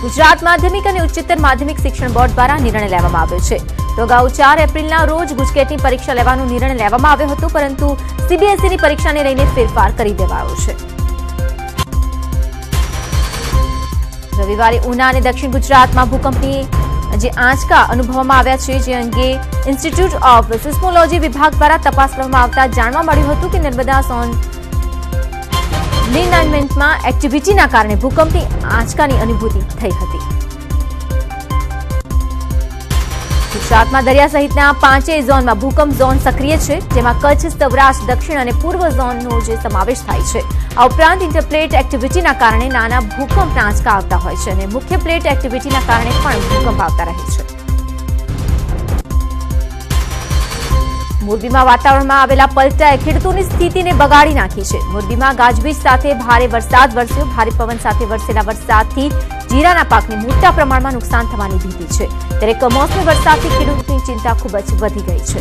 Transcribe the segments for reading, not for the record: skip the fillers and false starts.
ગુજરાત માધ્યમિક અને ઉચ્ચતર માધ્યમિક શિક્ષણ બોર્ડ દ્વારા નિર્ણય લેવામાં આવ્યો છે તો અગાઉ 4 એપ્રિલના રોજ ગુજકેટની પરીક્ષા લેવાનો નિર્ણય લેવામાં આવ્યો હતો પરંતુ સીબીએસઈની પરીક્ષાને લઈને ફેરફાર કરી દેવાયો છે। રવિવારે ઉના અને દક્ષિણ ગુજરાતમાં ભૂકંપની જે આંચકા અનુભવવામાં આવ્યા છે જે અંગે ઇન્સ્ટિટ્યૂટ ઓફ સિસ્મોલોજી વિભાગ દ્વારા તપાસ કરવામાં આવતા જાણવા મળ્યું હતું કે નર્મદા ઝોન લિનાઇનમેન્ટમાં એક્ટિવિટીના કારણે ભૂકંપની આંચકાની અનુભૂતિ થઈ હતી। ગુજરાતમાં દરિયા સહિતના 5 ઝોનમાં ભૂકંપ ઝોન સક્રિય છે જેમાં કચ્છ, સૌરાષ્ટ્ર, દક્ષિણ અને પૂર્વ ઝોનનો જે સમાવેશ થાય છે। આ ઉપરાંત ઇન્ટરપ્લેટ એક્ટિવિટીના કારણે નાના ભૂકંપના આંચકા આવતા હોય છે અને મુખ્ય પ્લેટ એક્ટિવિટીના કારણે પણ ભૂકંપ આવતા રહે છે। મોરબીમાં વાતાવરણમાં આવેલા પલટાએ ખેડૂતોની સ્થિતિને બગાડી નાખી છે। મોરબીમાં ગાજવીજ સાથે ભારે વરસાદ વરસ્યો। ભારે પવન સાથે વરસેલા વરસાદથી જીરાના પાકને મોટા પ્રમાણમાં નુકસાન થવાની ભીતિ છે ત્યારે કમોસમી વરસાદથી ખેડૂતોની ચિંતા ખૂબ જ વધી ગઈ છે।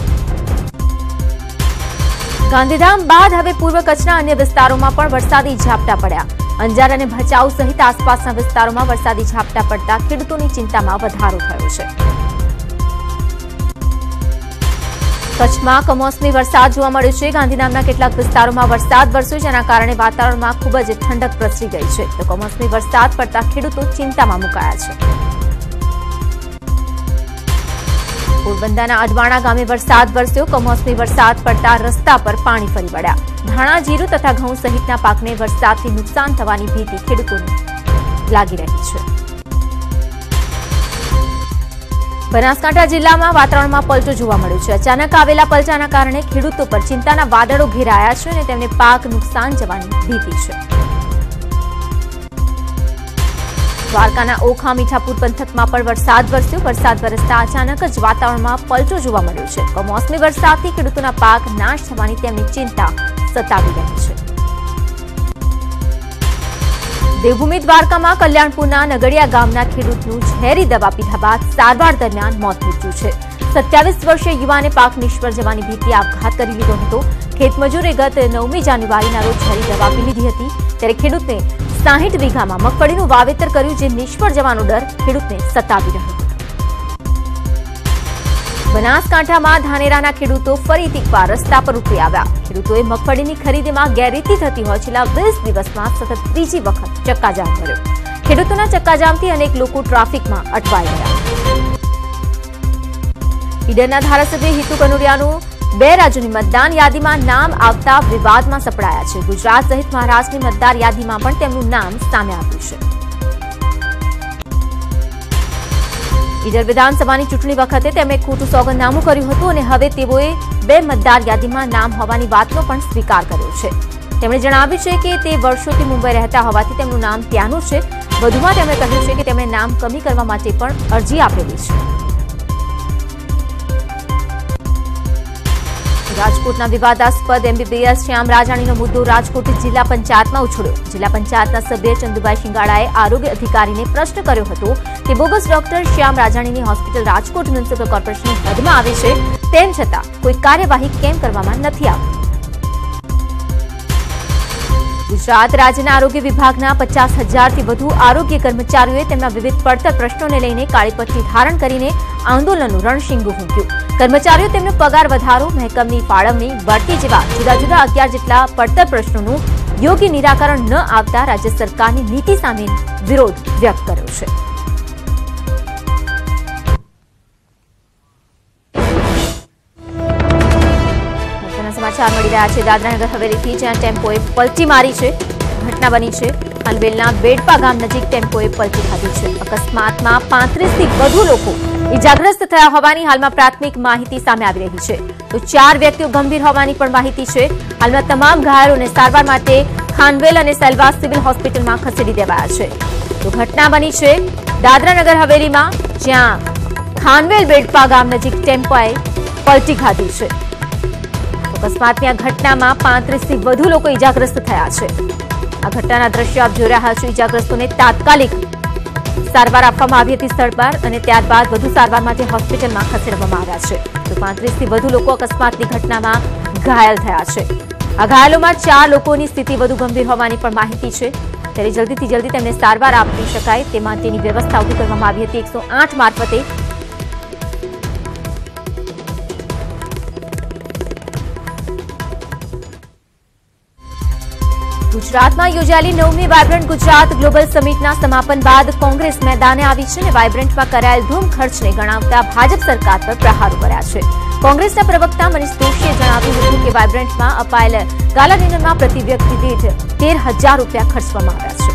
ગાંધીધામ બાદ હવે પૂર્વ કચ્છના અન્ય વિસ્તારોમાં પણ વરસાદી ઝાપટા પડ્યા। અંજાર અને ભચાઉ સહિત આસપાસના વિસ્તારોમાં વરસાદી ઝાપટા પડતા ખેડૂતોની ચિંતામાં વધારો થયો છે। કચ્છમાં કમોસમી વરસાદ જોવા મળ્યો છે। ગાંધીધામના કેટલાક વિસ્તારોમાં વરસાદ વરસ્યો જેના કારણે વાતાવરણમાં ખૂબ જ ઠંડક પ્રસરી ગઈ છે તો કમોસમી વરસાદ પડતા ખેડૂતો ચિંતામાં મુકાયા છે। પોરબંદરના અડવાણા ગામે વરસાદ વરસ્યો। કમોસમી વરસાદ પડતા રસ્તા પર પાણી ફરી વળ્યા। ધાણા, જીરું તથા ઘઉં સહિતના પાકને વરસાદથી નુકસાન થવાની ભીતિ ખેડૂતોને લાગી રહી છે। બનાસકાંઠા જિલ્લામાં વાતાવરણમાં પલટો જોવા મળ્યો છે। અચાનક આવેલા પલટાના કારણે ખેડૂતો પર ચિંતાના વાદળો ઘેરાયા છે અને તેમને પાક નુકસાન જવાની ભીતિ છે। દ્વારકાના ઓખા મીઠાપુર પંથકમાં પણ વરસાદ વરસ્યો। વરસાદ વરસતા અચાનક જ વાતાવરણમાં પલટો જોવા મળ્યો છે। કમોસમી વરસાદથી ખેડૂતોના પાક નાશ થવાની તેમની ચિંતા સતાવી રહી છે। દેવભૂમિ દ્વારકામાં કલ્યાણપુરના નગડિયા ગામના ખેડૂતનું ઝેરી દવા પીધા બાદ સારવાર દરમિયાન મોત નીપજ્યું છે। 27 વર્ષીય યુવાને પાક નિષ્ફળ જવાની ભીતિ આપઘાત કરી લીધો હતો। ખેતમજૂરે ગત 9મી જાન્યુઆરીના રોજ ઝેરી દવા પી લીધી હતી ત્યારે ખેડૂતને 60 વીઘામાં મગફળીનું વાવેતર કર્યું જે નિષ્ફળ જવાનો ડર ખેડૂતને સતાવી રહ્યો હતો। બનાસકાંઠામાં ધાનેરાના ખેડૂતો ફરીથી એકવાર રસ્તા પર ઉતરી આવ્યા। ખેડૂતોએ મગફળીની ખરીદીમાં ગેરરીતિ થતી હોય છેલ્લા 20 દિવસમાં સતત ત્રીજી વખત ચક્કાજામ કર્યો। ખેડૂતોના ચક્કાજામથી અનેક લોકો ટ્રાફિકમાં અટવાઈ ગયા। ઈડરના ધારાસભ્ય હિતુ કનોડિયાનું 2 રાજ્યોની મતદાન યાદીમાં નામ આવતા વિવાદમાં સપડાયા છે। ગુજરાત સહિત મહારાષ્ટ્રની મતદાર યાદીમાં પણ તેમનું નામ સામે આવ્યું છે। ઈડર વિધાનસભાની ચૂંટણી વખતે તેમણે ખોટું સોગંદનામું કર્યું હતું અને હવે તેઓએ 2 મતદાર યાદીમાં નામ હોવાની વાતનો પણ સ્વીકાર કર્યો છે। તેમણે જણાવ્યું છે કે તે વર્ષોથી મુંબઈ રહેતા હોવાથી તેમનું નામ ત્યાંનું છે। વધુમાં તેમણે કહ્યું છે કે તેમણે નામ કમી કરવા માટે પણ અરજી આપેલી છે। રાજકોટના વિવાદાસ્પદ એમબીબીએસ શ્યામ રાજાણીનો મુદ્દો રાજકોટ જિલ્લા પંચાયતમાં ઉછળ્યો। જિલ્લા પંચાયતના સભ્ય ચંદુભાઈ શિંગાળાએ આરોગ્ય અધિકારીને પ્રશ્ન કર્યો હતો કે બોગસ ડોક્ટર શ્યામ રાજાણીની હોસ્પિટલ રાજકોટ મ્યુનિસિપલ કોર્પોરેશનની હદમાં આવે છે તેમ છતાં કોઈ કાર્યવાહી કેમ કરવામાં નથી આવતી। ગુજરાત રાજ્યના આરોગ્ય વિભાગના 50,000થી વધુ આરોગ્ય કર્મચારીઓએ તેમના વિવિધ પડતર પ્રશ્નોને લઈને કાળી પટ્ટી ધારણ કરીને આંદોલનનું રણશીંગું ફૂંક્યું। કર્મચારીઓ તેમનો પગાર વધારો, મહેકમની ફાળવણી, બઢતી જેવા જુદા જુદા 11 જેટલા પડતર પ્રશ્નોનું યોગ્ય નિરાકરણ ન આવતા રાજ્ય સરકારની નીતિ સામે વિરોધ વ્યક્ત કર્યો છે। સમાચાર મળી રહ્યા છે દાદરાનગર હવેલીથી જ્યાં ટેમ્પોએ પલટી મારી છે। ઘટના બની છે હાલવેલના બેડપા ગામ નજીક ટેમ્પોએ પલટી ખાધી છે। અકસ્માતમાં 35થી વધુ લોકો ઇજાગ્રસ્ત થયા હોવાની હાલમાં પ્રાથમિક માહિતી સામે આવી રહી છે તો 4 વ્યક્તિઓ ગંભીર હોવાની પણ માહિતી છે। હાલમાં તમામ ઘાયલોને સારવાર માટે ખાનવેલ અને સેલવાસ સિવિલ હોસ્પિટલમાં ખસેડી દેવાયા છે તો ઘટના બની છે દાદરાનગર હવેલીમાં જ્યાં ખાનવેલ બેડપા ગામ નજીક ટેમ્પોએ પલટી ખાધી છે। અકસ્માતની આ ઘટનામાં 35થી વધુ લોકો ઇજાગ્રસ્ત થયા છે। આ ઘટનાના દ્રશ્યો આપ જોઈ રહ્યા છો। ઇજાગ્રસ્તોને તાત્કાલિક સારવાર આપવામાં આવી હતી સ્થળ પર અને ત્યારબાદ વધુ સારવાર માટે હોસ્પિટલમાં ખસેડવામાં આવ્યા છે તો 35થી વધુ લોકો અકસ્માતની ઘટનામાં ઘાયલ થયા છે। આ ઘાયલોમાં 4 લોકોની સ્થિતિ વધુ ગંભીર હોવાની પણ માહિતી છે। ત્યારે જલ્દીથી જલ્દી તેમને સારવાર આપી શકાય તે માટેની વ્યવસ્થા ઊભી કરવામાં આવી હતી 108 મારફતે। ગુજરાતમાં યોજાયેલી 9મી વાયબ્રન્ટ ગુજરાત ગ્લોબલ સમિટના સમાપન બાદ કોંગ્રેસ મેદાને આવી છે અને વાયબ્રન્ટમાં કરાયેલ ધૂમ ખર્ચને ગણાવતા ભાજપ સરકાર પર પ્રહારો કર્યા છે। કોંગ્રેસના પ્રવક્તા મનીષ દોશીએ જણાવ્યું હતું કે વાયબ્રન્ટમાં અપાયેલ ગાલા ડિનરમાં પ્રતિ વ્યક્તિ દીઠ 13,000 રૂપિયા ખર્ચવામાં આવ્યા છે।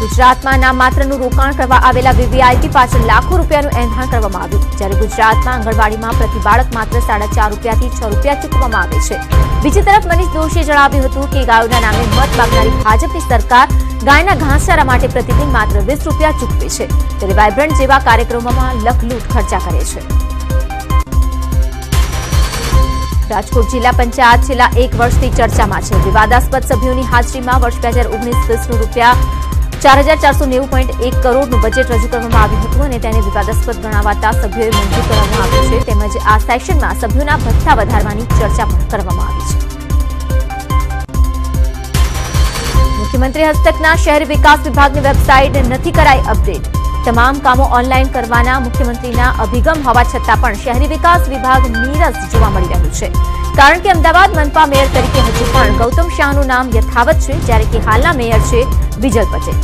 ગુજરાતમાં નામમાત્રનું રોકાણ કરવા આવેલા વીવીઆઈપી પાછળ લાખો રૂપિયાનું એંધાણ કરવામાં આવ્યું, જ્યારે ગુજરાતમાં આંગણવાડીમાં પ્રતિ બાળક માત્ર 4.5 રૂપિયાથી 6 રૂપિયા ચૂકવવામાં આવે છે। બીજી તરફ મનીષ દોશીએ જણાવ્યું હતું કે ગાયોના નામે મત માગનારી ભાજપની સરકાર ગાયના ઘાસચારા માટે પ્રતિદિન માત્ર 20 રૂપિયા ચૂકવે છે, ત્યારે વાયબ્રન્ટ જેવા કાર્યક્રમોમાં લખલૂટ ખર્ચા કરે છે। રાજકોટ જિલ્લા પંચાયત છેલ્લા 1 વર્ષથી ચર્ચામાં છે। વિવાદાસ્પદ સભ્યોની હાજરીમાં વર્ષ 2019-20નું રૂપિયા 4,490.1 કરોડનું બજેટ રજૂ કરવામાં આવ્યું હતું અને તેને વિવાદાસ્પદ ગણાવાતા સભ્યોએ મંજૂર કરવામાં આવ્યું છે, તેમજ આ સેશનમાં સભ્યોના ભથ્થા વધારવાની ચર્ચા પણ કરવામાં આવી છે। મુખ્યમંત્રી હસ્તકના શહેરી વિકાસ વિભાગની વેબસાઇટ નથી કરાઈ અપડેટ। તમામ કામો ઓનલાઈન કરવાના મુખ્યમંત્રીના અભિગમ હોવા છતાં પણ શહેરી વિકાસ વિભાગ નીરસ જોવા મળી રહ્યું છે, કારણ કે અમદાવાદ મનપા મેયર તરીકે હજુ પણ ગૌતમ શાહનું નામ યથાવત છે, જ્યારે કે હાલના મેયર છે વિજલ પટેલ।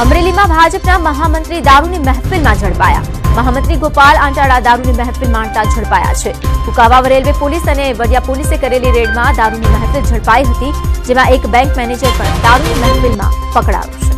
અમરેલીમાં ભાજપના મહામંત્રી દારૂની મહેફિલમાં ઝડપાયા। મહામંત્રી ગોપાલ આંટાળા દારૂની મહેફિલ માણતા ઝડપાયા છે। કુકાવાવ રેલવે પોલીસ અને વડિયા પોલીસે કરેલી રેડમાં દારૂની મહેફિલ ઝડપાઈ હતી, જેમાં એક બેંક મેનેજર પણ દારૂની મહેફિલમાં પકડાયો છે।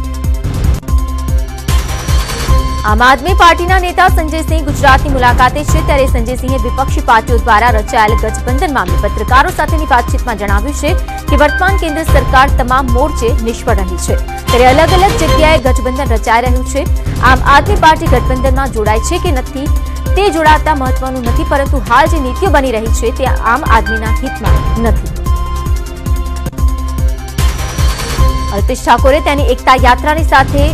આમ આદમી પાર્ટીના નેતા સંજયસિંહ ગુજરાતની મુલાકાતે છે, ત્યારે સંજયસિંહે વિપક્ષી પાર્ટીઓ દ્વારા રચાયેલ ગઠબંધન મામલે પત્રકારો સાથેની વાતચીતમાં જણાવ્યું છે કે વર્તમાન કેન્દ્ર સરકાર તમામ મોરચે નિષ્ફળ રહી છે, ત્યારે અલગ અલગ જગ્યાએ ગઠબંધન રચાઈ રહ્યું છે। આમ આદમી પાર્ટી ગઠબંધનમાં જોડાય છે કે નથી તે જોડાતા મહત્વનું નથી, પરંતુ હાલ જે નીતિઓ બની રહી છે તે આમ આદમીના હિતમાં નથી। અલ્પેશ ઠાકોરે તેની એકતા યાત્રાની સાથે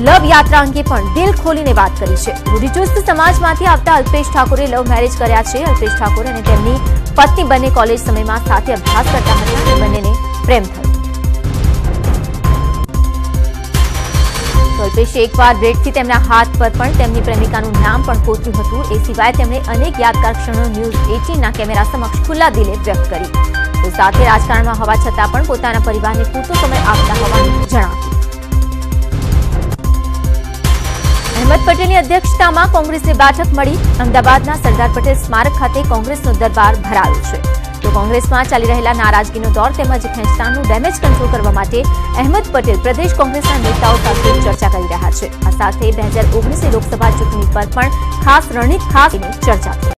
લવ યાત્રા અંગે પણ દિલ ખોલીને વાત કરી છે। રૂઢિચુસ્ત સમાજમાંથી આવતા અલ્પેશ ઠાકોરે લવ મેરેજ કર્યા છે। અલ્પેશ ઠાકોર અને તેમની પત્ની બંને કોલેજ સમયમાં સાથે અભ્યાસ કરતા હતા અને બંનેને પ્રેમ થયો। અલ્પેશે એકવાર બ્રેડથી તેમના હાથ પર પણ તેમની પ્રેમિકાનું નામ પણ કોતર્યું હતું। એ સિવાય તેમણે અનેક યાદગાર ક્ષણો ન્યૂઝ 18ના કેમેરા સમક્ષ ખુલ્લા દિલે વ્યક્ત કરી, તો સાથે રાજકારણમાં હોવા છતાં પણ પોતાના પરિવારને પૂરતો સમય આપતા હોવાનું જણાવ્યું। અહેમદ પટેલની અધ્યક્ષતામાં કોંગ્રેસની બેઠક મળી। અમદાવાદના સરદાર પટેલ સ્મારક ખાતે કોંગ્રેસનો દરબાર ભરાયો છે, તો કોંગ્રેસમાં ચાલી રહેલા નારાજગીનો દોર તેમજ ખેંચતાણનું ડેમેજ કંટ્રોલ કરવા માટે અહેમદ પટેલ પ્રદેશ કોંગ્રેસના નેતાઓ સાથે ચર્ચા કરી રહ્યા છે। આ સાથે 2019ની લોકસભા ચૂંટણી પર પણ ખાસ રણનીતિની ચર્ચા થઈ।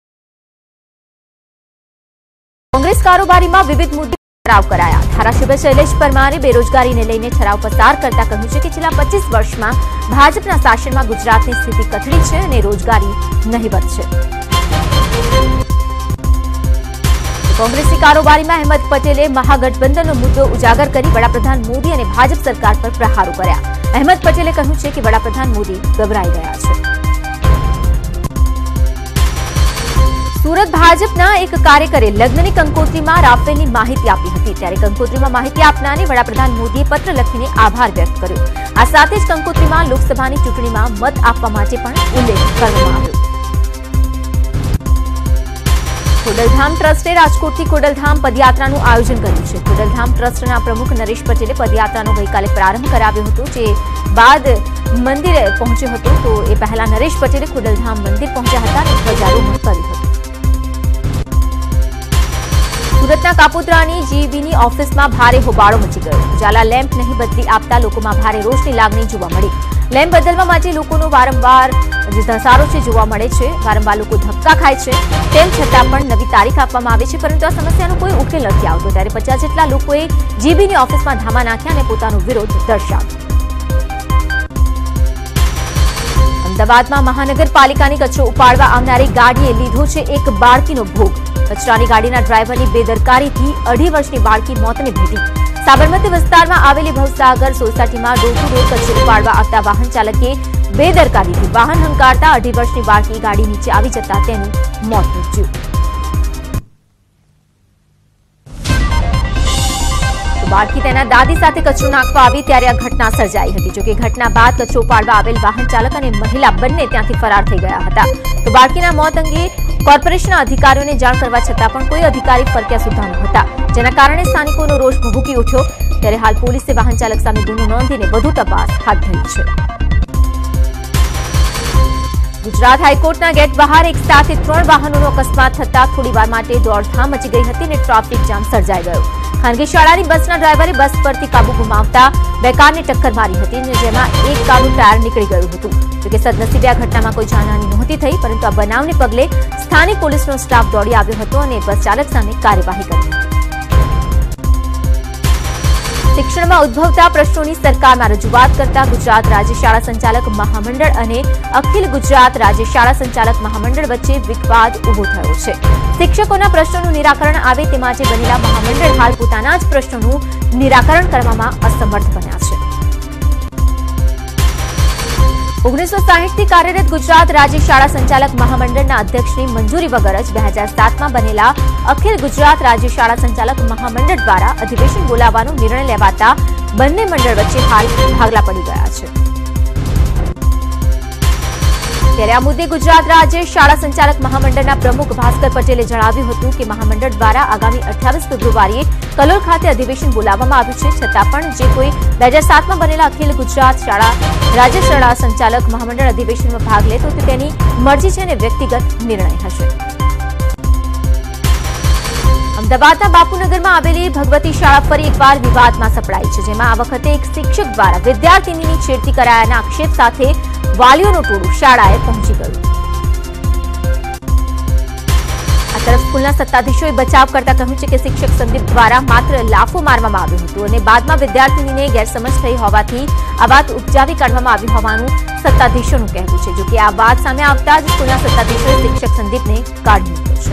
કોંગ્રેસ કારોબારીમાં વિવિધ મુદ્દે ઠરાવ કરાયા। ધારાસભ્ય શૈલેષ પરમારે બેરોજગારીને લઈને ઠરાવ પસાર કરતા કહ્યું છે કે છેલ્લા 25 વર્ષમાં ભાજપના શાસનમાં ગુજરાતની સ્થિતિ કથળી છે અને રોજગારી નહીવત છે। કોંગ્રેસની કારોબારીમાં અહેમદ પટેલે મહાગઠબંધનનો મુદ્દો ઉજાગર કરી વડાપ્રધાન મોદી અને ભાજપ સરકાર પર પ્રહારો કર્યા। અહેમદ પટેલે કહ્યું છે કે વડાપ્રધાન મોદી ગભરાઈ ગયા છે। સુરત ભાજપના એક કાર્યકરે લગ્નની કંકોત્રીમાં રાફેલની માહિતી આપી હતી, ત્યારે કંકોત્રીમાં માહિતી આપનારને વડાપ્રધાન મોદીએ પત્ર લખીને આભાર વ્યક્ત કર્યો। આ સાથે જ કંકોત્રીમાં લોકસભાની ચૂંટણીમાં મત આપવા માટે પણ ઉલ્લેખ કરવામાં આવ્યો। ખોડલધામ ટ્રસ્ટે રાજકોટથી ખોડલધામ પદયાત્રાનું આયોજન કર્યું છે। ખોડલધામ ટ્રસ્ટના પ્રમુખ નરેશ પટેલે પદયાત્રાનો ગઈકાલે પ્રારંભ કરાવ્યો હતો, જે બાદ મંદિરે પહોંચ્યો હતો, તો એ પહેલા નરેશ પટેલે ખોડલધામ મંદિર પહોંચ્યા હતા અને ધ્વજારોહણ કર્યું હતું। સુરતના કાપોદ્રાની જીઈબીની ઓફિસમાં ભારે હોબાળો મચી ગયો। ઉજાલા લેમ્પ નહીં બદલી આપતા લોકોમાં ભારે રોષની લાગણી જોવા મળી। લેમ્પ બદલવા માટે લોકોનો વારંવાર ધસારો જોવા મળે છે। વારંવાર લોકો ધક્કા ખાય છે, તેમ છતાં પણ નવી તારીખ આપવામાં આવે છે, પરંતુ આ સમસ્યાનો કોઈ ઉકેલ નથી આવતો। ત્યારે 50 જેટલા લોકોએ જીઈબીની ઓફિસમાં ધામા નાખ્યા અને પોતાનો વિરોધ દર્શાવ્યો। અમદાવાદમાં મહાનગરપાલિકાની કચરો ઉપાડવા આવનારી ગાડીએ લીધો છે એક બાળકીનો ભોગ। કચરાની ગાડીના ડ્રાઈવરની બેદરકારીથી 2.5 વર્ષની બાળકી મોતને ભેટી। સાબરમતી વિસ્તારમાં આવેલી ભવસાગર સોસાયટીમાં ડોર ટુ ડોર કચરો ઉપાડવા આવતા વાહન ચાલકે બેદરકારીથી વાહન હંકારતા 2.5 વર્ષની બાળકી ગાડી નીચે આવી જતા તેનું મોત નીપજ્યું। બાળકી તેના દાદી સાથે કચરો નાખવા આવી ત્યારે આ ઘટના સર્જાઈ હતી. જોકે ઘટના બાદ કચરો પાડવા આવેલ વાહન ચાલક અને મહિલા બંને ત્યાંથી ફરાર થઈ ગયા હતા. તો બાળકીના મોત અંગે કોર્પોરેશનના અધિકારીઓને જાણ કરવા છતાં પણ કોઈ અધિકારી ફરક્યા સુધા નહોતા, જેના કારણે સ્થાનિકોનો રોષ ભભૂકી ઉઠ્યો. ત્યારે હાલ પોલીસે વાહન ચાલક સામે ગુનો નોંધીને વધુ તપાસ હાથ ધરી છે. ગુજરાત હાઈકોર્ટના ગેટ બહાર એક સાથે 3 વાહનોનો અકસ્માત થતા થોડીવાર માટે દોડધામ મચી ગઈ હતી અને ટ્રાફિક જામ સર્જાઈ ગયો. ખાનગી શાળાની બસના ડ્રાઈવરે બસ પરથી કાબુ ગુમાવતા 2 કારને ટક્કર મારી હતી, જેમાં એક કારનું ટાયર નીકળી ગયું હતું. જોકે સદનસીબે આ ઘટનામાં કોઈ જાનહાની નહોતી થઈ, પરંતુ આ બનાવને પગલે સ્થાનિક પોલીસનો સ્ટાફ દોડી આવ્યો હતો અને બસ ચાલક સામે કાર્યવાહી કરી હતી. શિક્ષણમાં ઉદ્ભવતા પ્રશ્નોની સરકારમાં રજૂઆત કરતા ગુજરાત રાજ્ય શાળા સંચાલક મહામંડળ અને અખિલ ગુજરાત રાજ્ય શાળા સંચાલક મહામંડળ વચ્ચે વિવાદ ઉભો થયો છે. શિક્ષકોના પ્રશ્નોનું નિરાકરણ આવે તે માટે બનેલા મહામંડળ હાલ પોતાના જ પ્રશ્નોનું નિરાકરણ કરવામાં અસમર્થ બન્યા છે. 1960 થી કાર્યરત ગુજરાત રાજ્ય શાળા સંચાલક મહામંડળના અધ્યક્ષની મંજૂરી વગર જ 2007માં બનેલા અખિલ ગુજરાત રાજ્ય શાળા સંચાલક મહામંડળ દ્વારા અધિવેશન બોલાવવાનો નિર્ણય લેવાતા બંને મંડળ વચ્ચે હાલ ભાગલા પડી ગયા છે. ત્યારે આ મુદ્દે ગુજરાત રાજ્ય શાળા સંચાલક મહામંડળના પ્રમુખ ભાસ્કર પટેલે જણાવ્યું હતું કે મહામંડળ દ્વારા આગામી 28 ફેબ્રુઆરીએ કલોલ ખાતે અધિવેશન બોલાવવામાં આવ્યું છે, છતાં પણ જે કોઈ 2007માં બનેલા અખિલ ગુજરાત રાજ્ય શાળા સંચાલક મહામંડળ અધિવેશનમાં ભાગ લે તો તેની મરજી છે અને વ્યક્તિગત નિર્ણય હશે. અમદાવાદના બાપુનગરમાં આવેલી ભગવતી શાળા ફરી એકવાર વિવાદમાં સપડાઈ છે, જેમાં આ વખતે એક શિક્ષક દ્વારા વિદ્યાર્થીનીની છેડતી કરાયાના આક્ષેપ સાથે વાલીઓનું ટોળું શાળાએ પહોંચી ગયું. આ તરફ સ્કૂલના સત્તાધીશોએ બચાવ કરતા કહ્યું છે કે શિક્ષક સંદીપ દ્વારા માત્ર લાફો મારવામાં આવ્યો હતો અને બાદમાં વિદ્યાર્થીનીને ગેરસમજ થઈ હોવાથી આ વાત ઉપજાવી કાઢવામાં આવી હોવાનું સત્તાધીશોનું કહેવું છે. જોકે આ વાત સામે આવતા જ સ્કૂલના સત્તાધીશોએ શિક્ષક સંદીપને કાઢી મૂક્યો છે.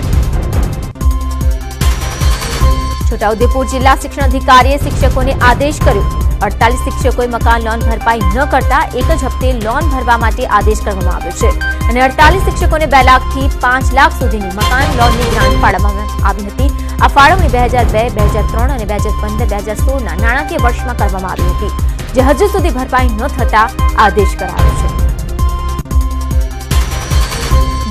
છોટાઉદેપુર જિલ્લા શિક્ષણ અધિકારીએ શિક્ષકોને આદેશ કર્યો. 48 શિક્ષકોએ મકાન લોન ભરપાઈ ન કરતા એક જ હપ્તે લોન ભરવા માટે આદેશ કરવામાં આવ્યો છે અને 48 શિક્ષકોને 2 લાખથી 5 લાખ સુધીની મકાન લોનની ગ્રાન્ટ ફાળવવામાં આવી હતી. આ ફાળવણી 2002, 2003 અને 2015-2016ના નાણાકીય વર્ષમાં કરવામાં આવી હતી, જે હજુ સુધી ભરપાઈ ન થતા આદેશ કરાયો છે.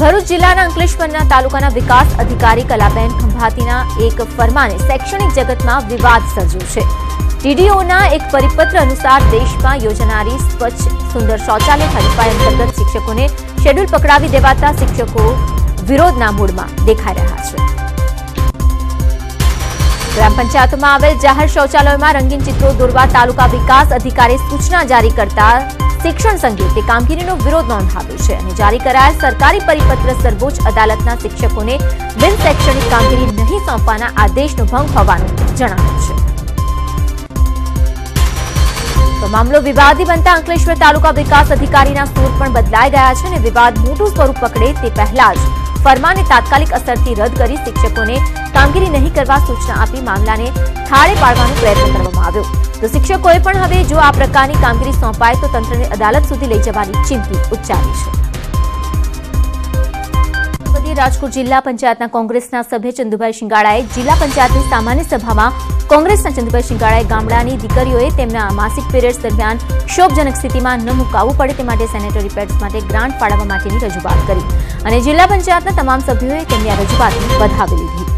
ભરૂચ જિલ્લાના અંકલેશ્વરના તાલુકાના વિકાસ અધિકારી કલાબેન ખંભાતીના એક ફરમાને શૈક્ષણિક જગતમાં વિવાદ સર્જ્યો છે. ટીડીઓના એક પરિપત્ર અનુસાર દેશમાં યોજાનારી સ્વચ્છ સુંદર શૌચાલય હરીફાઈ અંતર્ગત શિક્ષકોને શેડ્યુલ પકડાવી દેવાતા શિક્ષકો વિરોધના મૂડમાં દેખાઈ રહ્યા છે. ગ્રામ પંચાયતોમાં આવેલ જાહેર શૌચાલયોમાં રંગીન ચિત્રો દોરવા તાલુકા વિકાસ અધિકારીએ સૂચના જારી કરતા શિક્ષણ સંઘે તે કામગીરીનો વિરોધ નોંધાવ્યો છે અને જારી કરાયેલ સરકારી પરિપત્ર સર્વોચ્ચ અદાલતના શિક્ષકોને બિન શૈક્ષણિક કામગીરી નહીં સોંપવાના આદેશનો ભંગ હોવાનું જણાવ્યું છે. તો મામલો વિવાદી બનતા અંકલેશ્વર તાલુકા વિકાસ અધિકારીના સૂર પણ બદલાઈ ગયા છે અને વિવાદ મોટું સ્વરૂપ પકડે તે પહેલા જ ફરમાને તાત્કાલિક અસરથી રદ કરી શિક્ષકોને કામગીરી નહીં કરવા સૂચના આપી મામલાને થાળે પાડવાનો પ્રયત્ન કરવામાં આવ્યો. તો શિક્ષકોએ પણ હવે જો આ પ્રકારની કામગીરી સોંપાય તો તંત્રને અદાલત સુધી લઈ જવાની ચીમકી ઉચ્ચારી છે. રાજકોટ જિલ્લા પંચાયતના કોંગ્રેસના સભ્ય ચંદુભાઈ શિંગાળાએ જિલ્લા પંચાયતની સામાન્ય સભામાં કોંગ્રેસના ચંદુભાઈ શિંગાળાએ ગામડાની દીકરીઓએ તેમના માસિક પીરિયડ્સ દરમિયાન ક્ષોભજનક સ્થિતિમાં ન મુકાવવું પડે તે માટે સેનેટરી પેડ્સ માટે ગ્રાન્ટ ફાળવવા માટેની રજૂઆત કરી અને જિલ્લા પંચાયતના તમામ સભ્યોએ તેમની આ રજૂઆતને વધાવી લીધી.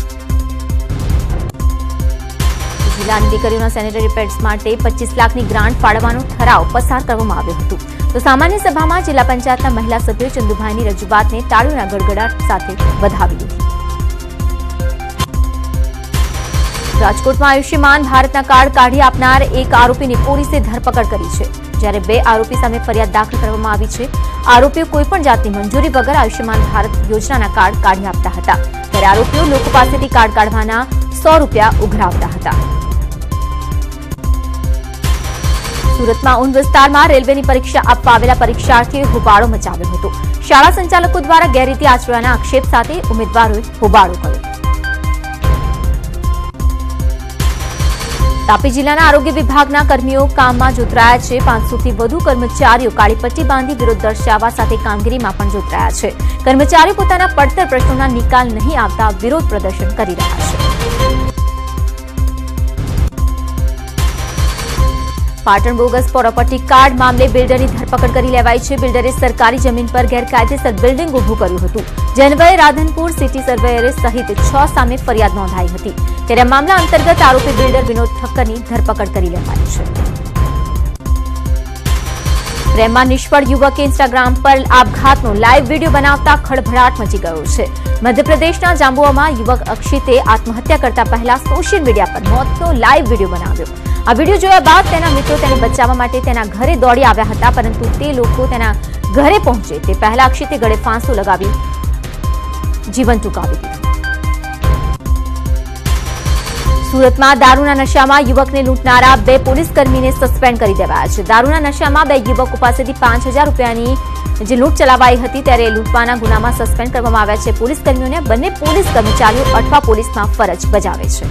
જિલ્લાની દીકરીઓના સેનેટરી પેડ્સ માટે 25 લાખની ગ્રાન્ટ ફાળવવાનો ઠરાવ પસાર કરવામાં આવ્યો હતો. તો સામાન્ય સભામાં જિલ્લા પંચાયતના મહિલા સભ્યોએ ચંદુભાઈની રજૂઆતને તાળીઓના ગડગડાટ સાથે વધાવી લીધી. રાજકોટમાં આયુષ્યમાન ભારતના કાર્ડ કાઢી આપનાર એક આરોપીની પોલીસે ધરપકડ કરી છે, જ્યારે 2 આરોપી સામે ફરિયાદ દાખલ કરવામાં આવી છે. આરોપીઓ કોઈપણ જાતની મંજૂરી વગર આયુષ્યમાન ભારત યોજનાના કાર્ડ કાઢી આપતા હતા, ત્યારે આરોપીઓ લોકો પાસેથી કાર્ડ કાઢવાના 100 રૂપિયા ઉઘરાવતા હતા. સુરતમાં ઊન વિસ્તારમાં રેલવેની પરીક્ષા આપવા આવેલા પરીક્ષાર્થીઓએ હોબાળો મચાવ્યો હતો. શાળા સંચાલકો દ્વારા ગેરરીતિ આચરવાના આક્ષેપ સાથે ઉમેદવારોએ હોબાળો કર્યો. તાપી જિલ્લાના આરોગ્ય વિભાગના કર્મીઓ કામમાં જોતરાયા છે. 500 થી વધુ કર્મચારીઓ કાળી પટ્ટી બાંધી વિરોધ દર્શાવવા સાથે કામગીરીમાં પણ જોતરાયા છે. કર્મચારીઓ પોતાના પડતર પ્રશ્નોના નિકાલ નહીં આવતા વિરોધ પ્રદર્શન કરી રહ્યા છે. પાટણ બોગસ પ્રોપર્ટી કાર્ડ મામલે બિલ્ડરની ધરપકડ કરી લેવાઈ છે. બિલ્ડરે સરકારી જમીન પર ગેરકાયદેસર બિલ્ડિંગ ઊભું કર્યું હતું. જેન્વય રાધનપુર સિટી સર્વેયરે સહિત 6 સામે ફરિયાદ નોંધાઈ હતી. ત્યારે આ મામલા અંતર્ગત આરોપી બિલ્ડર વિનોદ ઠક્કરની ધરપકડ કરી લેવાઈ છે. પ્રેમમાં નિષ્ફળ યુવકે ઇન્સ્ટાગ્રામ પર આપઘાતનો લાઇવ વિડીયો બનાવતા ખળભળાટ મચી ગયો છે. મધ્યપ્રદેશના જાંબુઆમાં યુવક અક્ષિતે આત્મહત્યા કરતા પહેલા સોશિયલ મીડિયા પર મોતનો લાઇવ વિડીયો બનાવ્યો. આ વિડીયો જોયા બાદ તેના મિત્રો તેને બચાવવા માટે તેના ઘરે દોડી આવ્યા હતા, પરંતુ તે લોકો તેના ઘરે પહોંચે તે પહેલા અક્ષિતે ગળે ફાંસો લગાવી જીવન ટૂંકાવી દીધું. સુરતમાં દારૂના નશામાં યુવકને લૂંટનારા 2 પોલીસકર્મીને સસ્પેન્ડ કરી દેવાયા છે. દારૂના નશામાં 2 યુવકો પાસેથી 5,000 રૂપિયાની જે લૂંટ ચલાવાઈ હતી ત્યારે લૂંટવાના ગુનામાં સસ્પેન્ડ કરવામાં આવ્યા છે. પોલીસકર્મીઓને બંને પોલીસ કર્મચારીઓ અઠવા પોલીસમાં ફરજ બજાવે છે.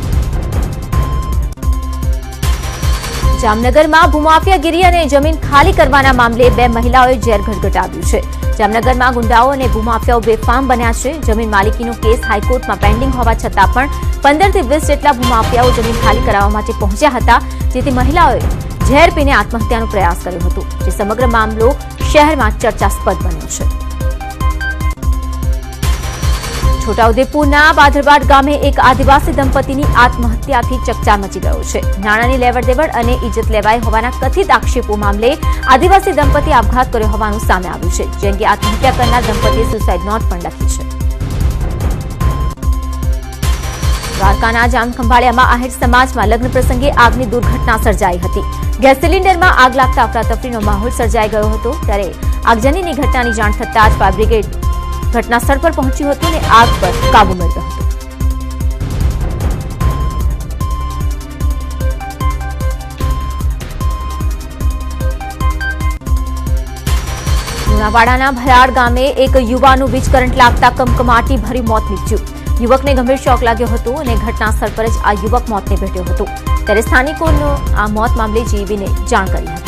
જામનગરમાં ભૂમાફિયાગીરી અને જમીન ખાલી કરવાના મામલે 2 મહિલાઓએ ઝેર ગટગટાવ્યું છે. જામનગરમાં ગુંડાઓ અને ભૂમાફિયાઓ બેફામ બન્યા છે. જમીન માલિકીનો કેસ હાઈકોર્ટમાં પેન્ડિંગ હોવા છતાં પણ 15 થી 20 જેટલા ભૂમાફિયાઓ જમીન ખાલી કરાવવા માટે પહોંચ્યા હતા, જેથી મહિલાઓએ ઝેર પીને આત્મહત્યાનો પ્રયાસ કર્યો હતો, જે સમગ્ર મામલો શહેરમાં ચર્ચાસ્પદ બન્યો છે. છોટાઉદેપુરના બાદરવાડ ગામે એક આદિવાસી દંપતીની આત્મહત્યાથી ચકચાર મચી ગયો છે. નાણાંની લેવડ-દેવડ અને ઇજ્જત લેવાઈ હોવાના કથિત આક્ષેપો મામલે આદિવાસી દંપતીએ આપઘાત કર્યો હોવાનું સામે આવ્યું છે. જે અંગે આત્મહત્યા કરનાર દંપતીએ સુસાઇડ નોટ પણ લખી છે. દ્વારકાના જામખંભાળિયામાં આહિર સમાજમાં લગ્ન પ્રસંગે આગની દુર્ઘટના સર્જાઈ હતી. ગેસ સિલિન્ડરમાં આગ લાગતા અફરાતફરીનો માહોલ સર્જાઈ ગયો હતો. ત્યારે આગજનીની ઘટનાની જાણ થતાં જ ફાયર બ્રિગેડ ઘટના સ્થળ પર પહોંચ્યું હતું અને આગ પર કાબુ મેળવ્યો હતો. લુણાવાડાના ભરાડ ગામે એક યુવાનનું વીજ કરંટ લાગતા કમકમાટી ભર્યું મોત નીપજ્યું. યુવકને ગંભીર શોક લાગ્યો હતો અને ઘટના સ્થળ પર જ આ યુવક મોતને ભેટ્યો હતો. ત્યારે સ્થાનિકોનો આ મોત મામલે જીવીને જાણ કરી હતી.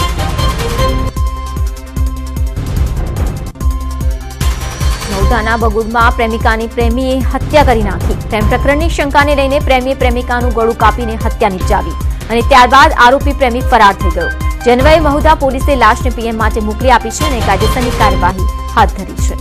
નવધાના બગુડમાં પ્રેમિકાની પ્રેમીએ હત્યા કરી નાખી. પ્રેમ પ્રકરણની શંકાને લઈને પ્રેમીએ પ્રેમિકાનું ગળું કાપીને હત્યા નિપજાવી અને ત્યારબાદ આરોપી પ્રેમી ફરાર થઈ ગયો. જેન્વય મહુધા પોલીસે લાશને પીએમ માટે મોકલી આપી છે અને કાયદેસરની કાર્યવાહી હાથ ધરી છે.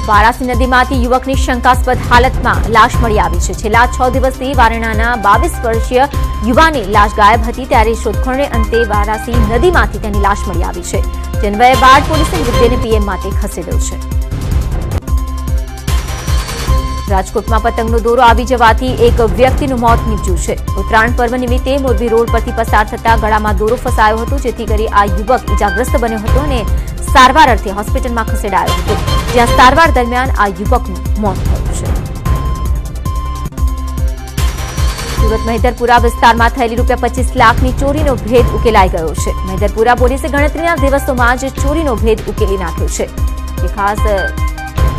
વારાસી નદીમાંથી યુવકની શંકાસ્પદ હાલતમાં લાશ મળી આવી છે. છેલ્લા 6 દિવસથી વારણાના 22 વર્ષીય યુવાની લાશ ગાયબ હતી, ત્યારે શોધખોળને અંતે વારાસી નદીમાંથી તેની લાશ મળી આવી છે. જેન્વય બાદ પોલીસે મૃતદેહને પીએમ માટે ખસેડ્યો છે. રાજકોટમાં પતંગનો દોરો આવી જવાથી એક વ્યક્તિનું મોત નીપજ્યું છે. ઉત્તરાયણ પર્વ નિમિત્તે મોરબી રોડ પરથી પસાર થતા ગળામાં દોરો ફસાયો હતો, જેથી કરી આ યુવક ઇજાગ્રસ્ત બન્યો હતો અને સારવાર અર્થે હોસ્પિટલમાં ખસેડાયો હતો, જ્યાં સારવાર દરમિયાન આ યુવકનું મોત થયું છે. સુરત મહેદરપુરા વિસ્તારમાં થયેલી ₹25 લાખની ચોરીનો ભેદ ઉકેલાઈ ગયો છે. મહેદરપુરા પોલીસે ગણતરીના દિવસોમાં જ ચોરીનો ભેદ ઉકેલી નાખ્યો છે. ખાસ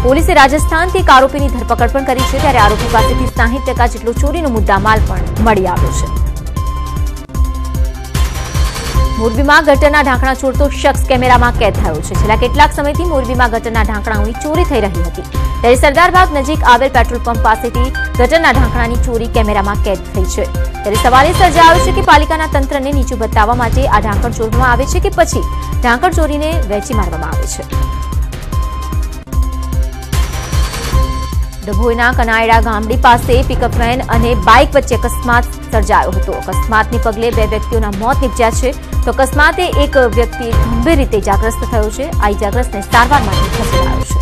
પોલીસે રાજસ્થાનથી એક આરોપીની ધરપકડ પણ કરી છે. ત્યારે આરોપી પાસેથી 60% જેટલો ચોરીનો મુદ્દામાલ પણ મળી આવ્યો છે. મોરબીમાં ગટરના ઢાંકણા ચોરતો શખ્સ કેમેરામાં કેદ થયો છે. છેલ્લા કેટલાક સમયથી મોરબીમાં ગટરના ઢાંકણાઓની ચોરી થઈ રહી હતી. ત્યારે સરદારબાગ નજીક આવેલ પેટ્રોલ પંપ પાસેથી ગટરના ઢાંકણાની ચોરી કેમેરામાં કેદ થઈ છે. ત્યારે સવાલ એ સર્જાયો છે કે પાલિકાના તંત્રને નીચું બતાવવા માટે આ ઢાંકણ ચોરવામાં આવે છે કે પછી ઢાંકણ ચોરીને વેચી મારવામાં આવે છે. ડભોઈના કનાયડા ગામડી પાસે પિકઅપ વેન અને બાઇક વચ્ચે અકસ્માત સર્જાયો હતો. અકસ્માતને પગલે 2 વ્યક્તિઓના મોત નીપજ્યા છે, તો અકસ્માતે એક વ્યક્તિ ગંભીર રીતે ઇજાગ્રસ્ત થયો છે. આ ઇજાગ્રસ્તને સારવાર માટે ખસેડાયો છે.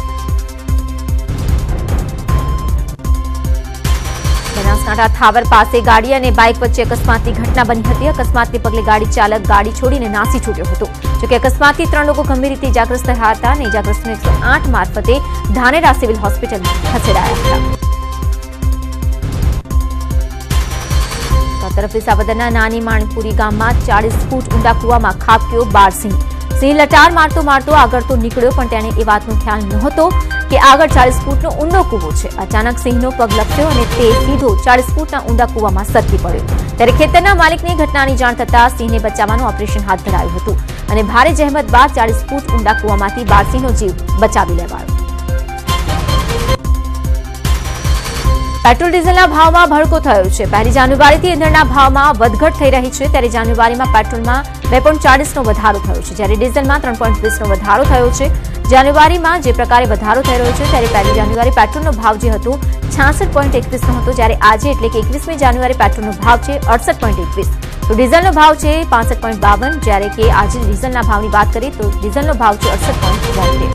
બનાસકાંઠા થાવર પાસે ગાડી અને બાઇક વચ્ચે અકસ્માતની ઘટના બની હતી. અકસ્માતને પગલે ગાડી ચાલક ગાડી છોડીને નાસી છૂટ્યો હતો. જોકે અકસ્માતથી 3 લોકો ગંભીર રીતે ઇજાગ્રસ્ત થયા હતા અને ઇજાગ્રસ્તને 108 મારફતે ધાનેરા સિવિલ હોસ્પિટલમાં ખસેડાયા હતા. તરફ વિસાવદરના નાની માણપુરી ગામમાં 40 ફૂટ ઊંડા કૂવામાં ખાબક્યો બાળસિંહ. સિંહ લટાર મારતો મારતો આગળ તો નીકળ્યો, પણ તેને એ વાતનો ખ્યાલ નહોતો કે આગળ 40 ફૂટનો ઊંડો કૂવો છે. અચાનક સિંહનો પગ લપસ્યો અને તે સીધો 40 ફૂટના ઊંડા કૂવામાં સરકી પડ્યો. ત્યારે ખેતરના માલિકને ઘટનાની જાણ થતાં સિંહને બચાવવાનું ઓપરેશન હાથ ધરાયું હતું અને ભારે જહેમત બાદ 40 ફૂટ ઊંડા કૂવામાંથી બાળસિંહનો જીવ બચાવી લેવાયો. પેટ્રોલ ડીઝલના ભાવમાં ભડકો થયો છે। 1 જાન્યુઆરીથી ઇંધણના ભાવમાં વધઘટ થઈ રહી છે, ત્યારે જાન્યુઆરીમાં પેટ્રોલમાં 2.40નો વધારો થયો છે, જ્યારે ડીઝલમાં 3.20નો વધારો થયો છે। જાન્યુઆરીમાં જે પ્રકારે વધારો થઈ રહ્યો છે, ત્યારે 1 જાન્યુઆરી પેટ્રોલનો ભાવ જે હતો 66.31નો હતો, જ્યારે આજે એટલે કે 21મી જાન્યુઆરી પેટ્રોલનો ભાવ છે 68.21, તો ડીઝલનો ભાવ છે 65.52, જ્યારે કે આજે ડીઝલના ભાવની વાત કરીએ તો ડીઝલનો ભાવ છે 68.72।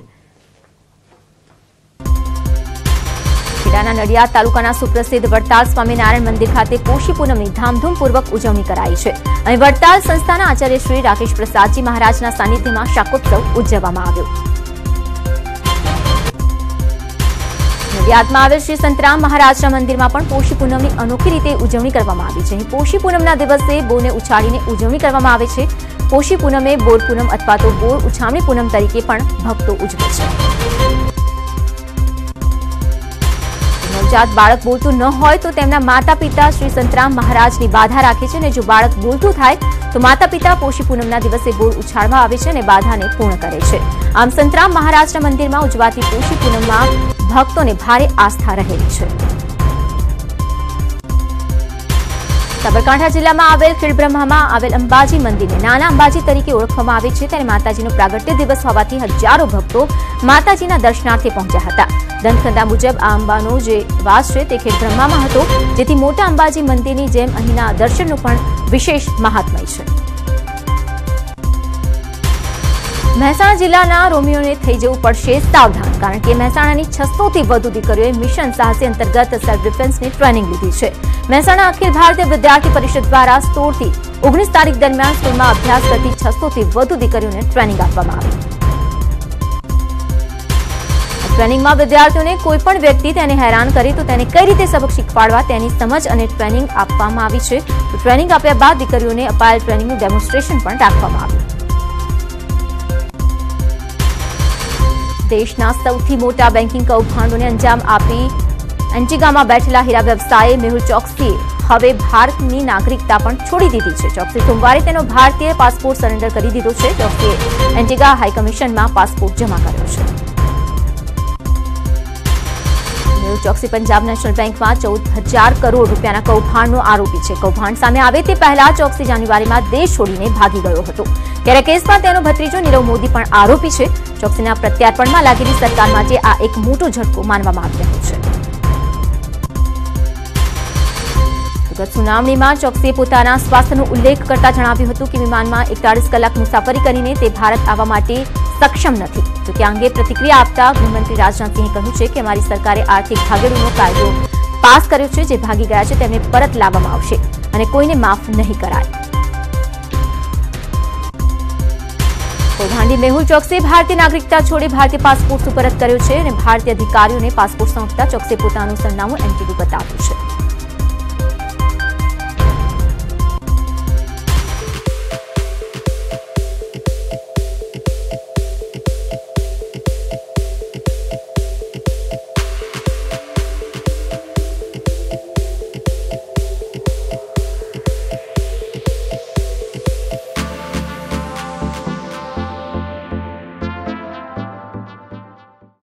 ખેડાના નડિયાદ તાલુકાના સુપ્રસિદ્ધ વડતાલ સ્વામિનારાયણ મંદિર ખાતે પોષી પૂનમની ધામધૂમપૂર્વક ઉજવણી કરાઈ છે। અહીં વડતાલ સંસ્થાના આચાર્ય શ્રી રાકેશ પ્રસાદજી મહારાજના સાનિધ્યમાં શાકોત્સવ ઉજવવામાં આવ્યો। નડિયાદમાં આવેલ શ્રી સંતરામ મહારાજના મંદિરમાં પણ પોષી પૂનમની અનોખી રીતે ઉજવણી કરવામાં આવી છે। અહીં પોષી પૂનમના દિવસે બોરને ઉછાળીને ઉજવણી કરવામાં આવે છે। પોષી પૂનમે બોર પૂનમ અથવા તો બોર ઉછામણી પૂનમ તરીકે પણ ભક્તો ઉજવે છે। નવજાત બાળક બોલતું ન હોય તો તેમના માતા પિતા શ્રી સંતરામ મહારાજની બાધા રાખે છે, અને જો બાળક બોલતું થાય તો માતા પિતા પોષી પૂનમના દિવસે બોર ઉછાળવા આવે છે અને બાધાને પૂર્ણ કરે છે। આમ સંતરામ મહારાજના મંદિરમાં ઉજવાતી પોષી પૂનમમાં ભક્તોને ભારે આસ્થા રહેલી છે। સાબરકાંઠા જિલ્લામાં આવેલ ખેડબ્રહ્મામાં આવેલ અંબાજી મંદિરને નાના અંબાજી તરીકે ઓળખવામાં આવે છે, ત્યારે માતાજીનો પ્રાગટ્ય દિવસ હોવાથી હજારો ભક્તો માતાજીના દર્શનાર્થે પહોંચ્યા હતા। દંતકથા મુજબ આ અંબાનો જે વાસ છે તે ખેડબ્રહ્મામાં હતો, જેથી મોટા અંબાજી મંદિરની જેમ અહીંના દર્શનનું પણ વિશેષ મહાત્મય છે। મહેસાણા જિલ્લાના રોમિયોને થઈ જવું પડશે સાવધાન, કારણ કે મહેસાણાની 600થી વધુ દીકરીઓએ મિશન સાહસી અંતર્ગત સેલ્ફ ડિફેન્સની ટ્રેનિંગ લીધી છે। મહેસાણા અખિલ ભારતીય વિદ્યાર્થી પરિષદ દ્વારા 16 થી 19 તારીખ દરમિયાન સ્કૂલમાં અભ્યાસ કરતી 600થી વધુ દીકરીઓને ટ્રેનિંગ આપવામાં આવી। ટ્રેનિંગમાં વિદ્યાર્થીઓને કોઈપણ વ્યક્તિ તેને હેરાન કરે તો તેને કઈ રીતે સબક શીખવાડવા તેની સમજ અને ટ્રેનિંગ આપવામાં આવી છે। ટ્રેનિંગ આપ્યા બાદ દીકરીઓને અપાયેલ ટ્રેનિંગનું ડેમોન્સ્ટ્રેશન પણ રાખવામાં આવ્યું। દેશના સૌથી મોટા બેન્કિંગ કૌભાંડોને અંજામ આપી એન્ટિગામાં બેઠેલા હીરા વ્યવસાયી મેહુલ ચોકસીએ હવે ભારતની નાગરિકતા પણ છોડી દીધી છે। ચોકસી સોમવારે તેનો ભારતીય પાસપોર્ટ સરેન્ડર કરી દીધો છે। ચોકસીએ એન્ટિગા હાઈકમિશનમાં પાસપોર્ટ જમા કર્યો છે। મેહુલ ચોકસી પંજાબ નેશનલ બેંકમાં 14,000 કરોડ રૂપિયાના કૌભાંડનો આરોપી છે। કૌભાંડ સામે આવે તે પહેલા ચોકસી જાન્યુઆરીમાં દેશ છોડીને ભાગી ગયો હતો, ત્યારે કેસમાં તેનો ભત્રીજો નીરવ મોદી પણ આરોપી છે। ચોકસીના પ્રત્યાર્પણમાં લાગેલી સરકાર માટે આ એક મોટો ઝટકો માનવામાં આવી રહ્યો છે। ગત સુનાવણીમાં ચોકસીએ પોતાના સ્વાસ્થ્યનો ઉલ્લેખ કરતા જણાવ્યું હતું કે વિમાનમાં 41 કલાક મુસાફરી કરીને તે ભારત આવવા માટે સક્ષમ નથી। જો કે આ અંગે પ્રતિક્રિયા આપતા ગૃહમંત્રી રાજનાથસિંહે કહ્યું છે કે અમારી સરકારે આર્થિક ભાગેડૂનો કાયદો પાસ કર્યો છે। જે ભાગી ગયા છે તેમને પરત લાવવામાં આવશે અને કોઈને માફ નહીં કરાય। કૌભાંડી મેહુલ ચોકસીએ ભારતીય નાગરિકતા છોડી ભારતીય પાસપોર્ટ સુપરત કર્યો છે અને ભારતીય અધિકારીઓને પાસપોર્ટ સોંપતા ચોકસીએ પોતાનું સરનામું એન્ટિગુ બતાવ્યું છે।